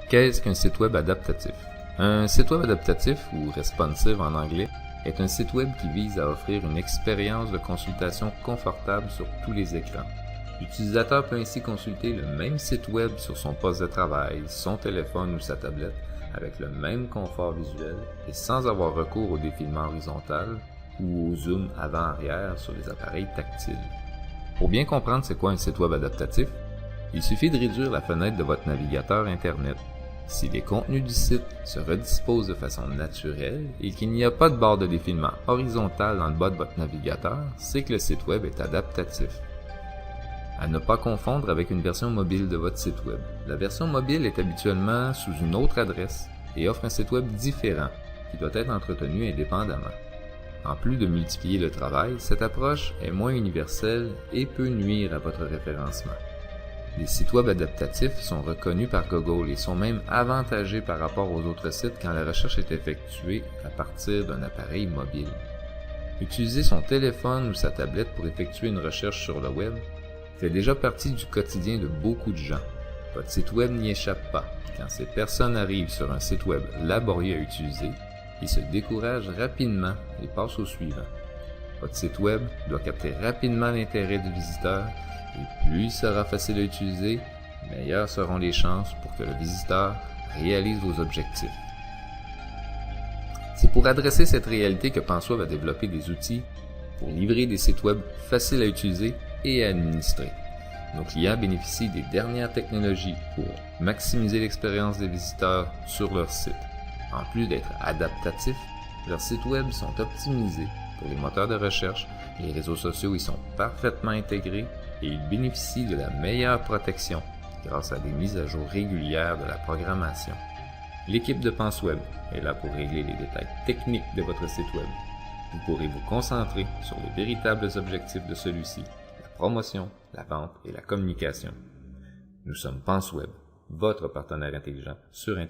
Qu'est-ce qu'un site web adaptatif? Un site web adaptatif, ou responsive en anglais, est un site web qui vise à offrir une expérience de consultation confortable sur tous les écrans. L'utilisateur peut ainsi consulter le même site web sur son poste de travail, son téléphone ou sa tablette, avec le même confort visuel et sans avoir recours au défilement horizontal ou au zoom avant-arrière sur les appareils tactiles. Pour bien comprendre c'est quoi un site web adaptatif, il suffit de réduire la fenêtre de votre navigateur Internet. Si les contenus du site se redisposent de façon naturelle et qu'il n'y a pas de barre de défilement horizontale dans le bas de votre navigateur, c'est que le site web est adaptatif. À ne pas confondre avec une version mobile de votre site web. La version mobile est habituellement sous une autre adresse et offre un site web différent qui doit être entretenu indépendamment. En plus de multiplier le travail, cette approche est moins universelle et peut nuire à votre référencement. Les sites web adaptatifs sont reconnus par Google et sont même avantagés par rapport aux autres sites quand la recherche est effectuée à partir d'un appareil mobile. Utiliser son téléphone ou sa tablette pour effectuer une recherche sur le web fait déjà partie du quotidien de beaucoup de gens. Votre site web n'y échappe pas. Quand ces personnes arrivent sur un site web laborieux à utiliser, ils se découragent rapidement et passent au suivant. Votre site web doit capter rapidement l'intérêt du visiteur et plus il sera facile à utiliser, meilleures seront les chances pour que le visiteur réalise vos objectifs. C'est pour adresser cette réalité que Pensweb a développé des outils pour livrer des sites web faciles à utiliser et à administrer. Nos clients bénéficient des dernières technologies pour maximiser l'expérience des visiteurs sur leur site. En plus d'être adaptatifs, leurs sites web sont optimisés pour les moteurs de recherche, les réseaux sociaux y sont parfaitement intégrés et ils bénéficient de la meilleure protection grâce à des mises à jour régulières de la programmation. L'équipe de Pensweb est là pour régler les détails techniques de votre site web. Vous pourrez vous concentrer sur les véritables objectifs de celui-ci, la promotion, la vente et la communication. Nous sommes Pensweb, votre partenaire intelligent sur Internet.